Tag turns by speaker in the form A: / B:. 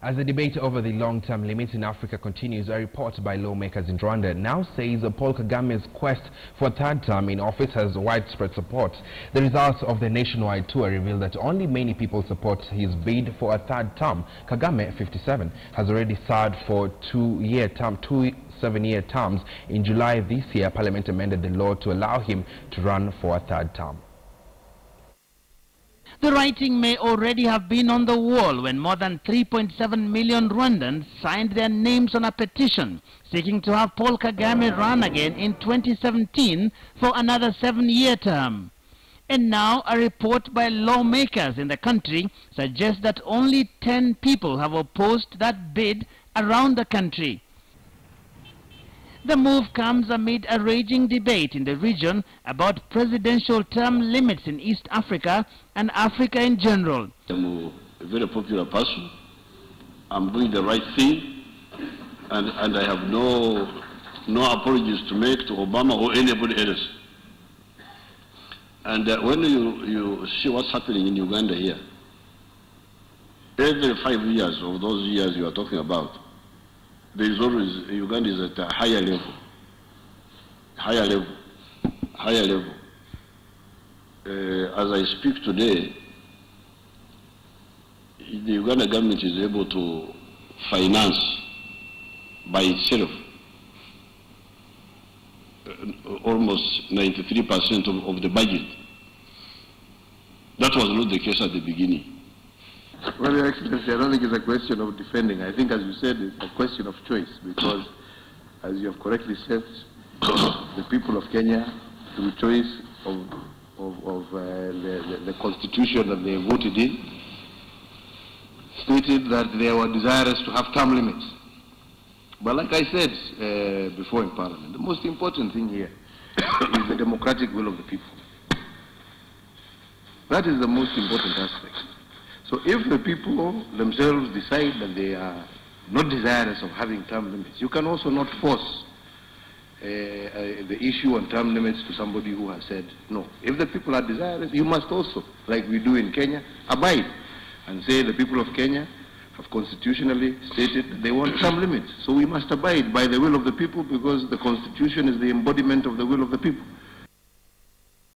A: As the debate over the long-term limits in Africa continues, a report by lawmakers in Rwanda now says Paul Kagame's quest for a third term in office has widespread support. The results of the nationwide tour reveal that only many people support his bid for a third term. Kagame, 57, has already served for two 7-year terms. In July this year, Parliament amended the law to allow him to run for a third term.
B: The writing may already have been on the wall when more than 3.7 million Rwandans signed their names on a petition seeking to have Paul Kagame run again in 2017 for another 7-year term. And now a report by lawmakers in the country suggests that only 10 people have opposed that bid around the country. The move comes amid a raging debate in the region about presidential term limits in East Africa and Africa in general.
C: I'm a very popular person. I'm doing the right thing, and I have no apologies to make to Obama or anybody else. And when you see what's happening in Uganda here, every 5 years of those years you are talking about, there is always, Uganda is at a higher level. As I speak today, the Uganda government is able to finance by itself almost 93% of the budget. That was not the case at the beginning.
D: Well, Your Excellency, I don't think it's a question of defending. I think, as you said, it's a question of choice because, as you have correctly said, the people of Kenya, through choice of the constitution that they voted in, stated that they were desirous to have term limits. But like I said before in Parliament, the most important thing here is the democratic will of the people. That is the most important aspect. So if the people themselves decide that they are not desirous of having term limits, you can also not force the issue on term limits to somebody who has said no. If the people are desirous, you must also, like we do in Kenya, abide and say the people of Kenya have constitutionally stated that they want term limits. So we must abide by the will of the people because the Constitution is the embodiment of the will of the people.